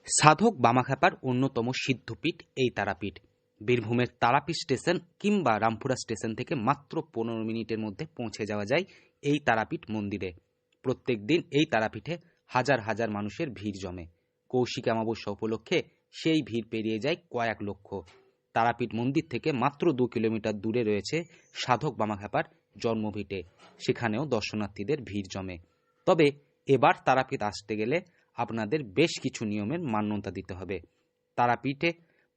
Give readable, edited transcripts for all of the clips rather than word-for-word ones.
সাধক বামাখ্যাপার অন্যতম সিদ্ধপীঠ এই তারাপীঠ। বীরভূমের তারাপীঠ স্টেশন কিংবা রামপুরা স্টেশন থেকে মাত্র 15 মিনিটের মধ্যে পৌঁছে যাওয়া যায় এই তারাপীঠ মন্দিরে। প্রত্যেক দিন এই তারাপীঠে হাজার হাজার মানুষের ভিড় জমে। কৌশিক অমাবস্যা উপলক্ষে সেই ভিড় পেরিয়ে যায় কয়েক লক্ষ। তারাপীঠ মন্দির থেকে মাত্র 2 কিলোমিটার দূরে রয়েছে সাধক বামাখ্যাপার জন্মভিটে, সেখানেও দর্শনার্থীদের ভিড় জমে। তবে এবার তারাপীঠ আসতে গেলে আপনাদের বেশ কিছু নিয়মের মান্যতা দিতে হবে। তারাপীঠে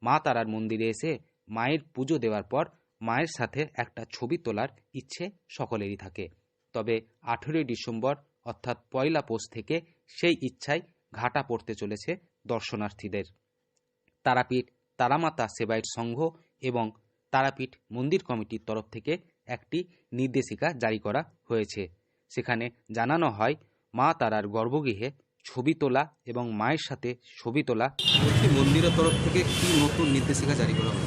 মা তারার মন্দিরে এসে মায়ের পুজো দেওয়ার পর মায়ের সাথে একটা ছবি তোলার ইচ্ছে সকলেরই থাকে। তবে 18 ডিসেম্বর অর্থাৎ পয়লা পৌষ থেকে সেই ইচ্ছায় ঘাটা পড়তে চলেছে দর্শনার্থীদের। তারাপীঠ তারামাতা সেবায়েত সংঘ এবং তারাপীঠ মন্দির কমিটির তরফ থেকে একটি নির্দেশিকা জারি করা হয়েছে। সেখানে জানানো হয়, মা তারার গর্ভগৃহে ছবি তোলা এবং মায়ের সাথে ছবি তোলা। মন্দিরের তরফ থেকে কি নতুন নির্দেশিকা জারি করা হবে?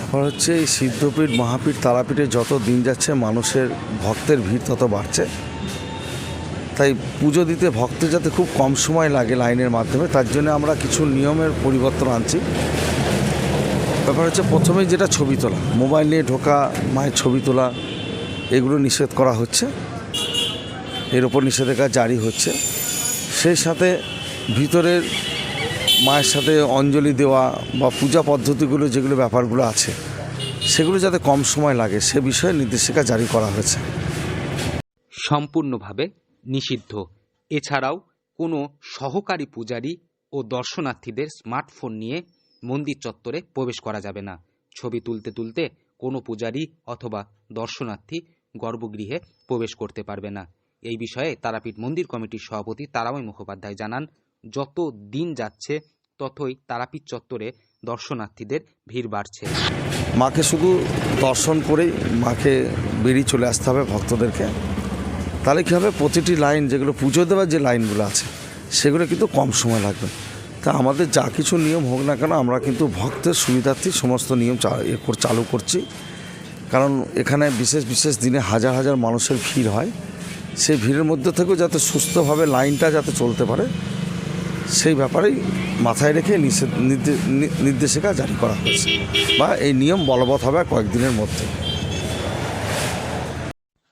এখন হচ্ছে এই সিদ্ধপীঠ মহাপীঠ তারাপীঠে যত দিন যাচ্ছে মানুষের ভক্তের ভিড় তত বাড়ছে। তাই পুজো দিতে ভক্তের যাতে খুব কম সময় লাগে লাইনের মাধ্যমে, তার জন্য আমরা কিছু নিয়মের পরিবর্তন আনছি। ব্যাপার হচ্ছে প্রথমেই যেটা ছবি তোলা, মোবাইল নিয়ে ঢোকা, মায়ের ছবি তোলা, এগুলো নিষেধ করা হচ্ছে, এর ওপর নিষেধাজ্ঞা জারি হচ্ছে। সেই সাথে ভিতরের মায়ের সাথে অঞ্জলি দেওয়া বা পূজা পদ্ধতিগুলো যেগুলো ব্যাপারগুলো আছে সেগুলো যাতে কম সময় লাগে সে বিষয়ে নির্দেশিকা জারি করা হয়েছে। সম্পূর্ণভাবে নিষিদ্ধ। এছাড়াও কোনো সহকারী পূজারী ও দর্শনার্থীদের স্মার্টফোন নিয়ে মন্দির চত্বরে প্রবেশ করা যাবে না। ছবি তুলতে তুলতে কোনো পূজারী অথবা দর্শনার্থী গর্ভগৃহে প্রবেশ করতে পারবে না। এই বিষয়ে তারাপীঠ মন্দির কমিটির সভাপতি তারাময় মুখোপাধ্যায় জানান, যত দিন যাচ্ছে ততই তারাপীঠ চত্বরে দর্শনার্থীদের ভিড় বাড়ছে। মাকে শুধু দর্শন করেই মাকে বেরিয়ে চলে আসতে হবে ভক্তদেরকে। তাহলে কী হবে, প্রতিটি লাইন যেগুলো পুজো দেওয়ার যে লাইনগুলো আছে সেগুলো কিন্তু কম সময় লাগবে। তা আমাদের যা কিছু নিয়ম হোক না কেন আমরা কিন্তু ভক্তের সুবিধার্থে সমস্ত নিয়ম চালু করছি। কারণ এখানে বিশেষ বিশেষ দিনে হাজার হাজার মানুষের ভিড় হয়, সেই ভিড়ের মধ্যে থেকেও যাতে সুস্থভাবে লাইনটা যাতে চলতে পারে সেই ব্যাপারেই মাথায় রেখে নির্দেশিকা জারি করা হয়েছে, বা এই নিয়ম বলবৎ হবে কয়েকদিনের মধ্যে।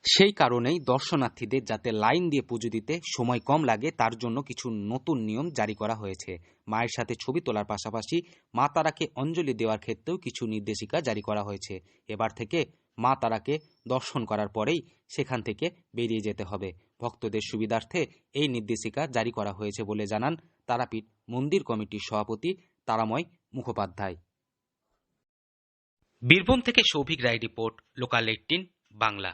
সেই কারণেই দর্শনার্থীদের যাতে লাইন দিয়ে পুজো দিতে সময় কম লাগে তার জন্য কিছু নতুন নিয়ম জারি করা হয়েছে। মায়ের সাথে ছবি তোলার পাশাপাশি মা তারাকে অঞ্জলি দেওয়ার ক্ষেত্রেও কিছু নির্দেশিকা জারি করা হয়েছে। এবার থেকে মা তারাকে দর্শন করার পরেই সেখান থেকে বেরিয়ে যেতে হবে। ভক্তদের সুবিধার্থে এই নির্দেশিকা জারি করা হয়েছে বলে জানান তারাপীঠ মন্দির কমিটির সভাপতি তারাময় মুখোপাধ্যায়। বীরভূম থেকে সৌভিক রায় রিপোর্ট, লোকাল 18 বাংলা।